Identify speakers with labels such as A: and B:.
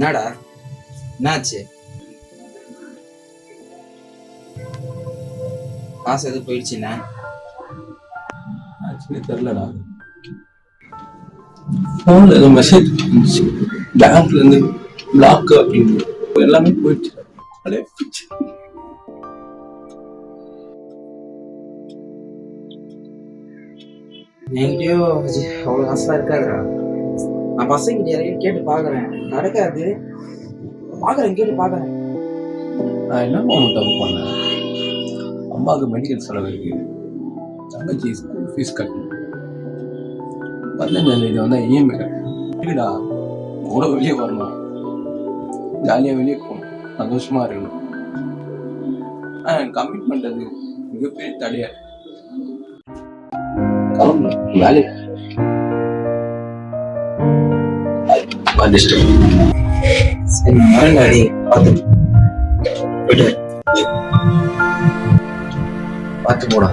A: என்னடா என்னாச்சு? காசு எதுவும் போயிடுச்சுண்ணா?
B: ஆக்சுவலி தெரியலடா. ஃபோன்ல ஏதோ மெசேஜ் வந்துச்சு, பேங்க்ல இருந்து பிளாக் அப்படின்னு. எல்லாமே போயிடுச்சு. அப்படியே போச்சு.
A: என்கிட்டயோ அவ்வளவு காசுலாம் இருக்காதுடா. நான் பசங்க யாரையும் கேட்டு பாக்குறேன், கிடைக்காது. பாக்குறேன், கேட்டு பாக்குறேன்.
B: நான் என்ன தப்பு பண்ணேன்? அம்மாவுக்கு மெடிக்கல் செலவு இருக்கு, தங்கச்சி ஸ்கூல் ஃபீஸ் கட்டணும், 15ஆம் தேதி வந்தா இஎம்ஐ கட்டணும்டா. கூட வெளியே வரணும், ஜாலியாக வெளியே போகணும், சந்தோஷமா இருக்கணும். கமிட்மெண்ட் அது மிகப்பெரிய தடையா இருக்கு. கிளம்பணும் வேலை.
A: சரி வரேன்டாடி, பார்த்து போயிட்டு பார்த்து போடா.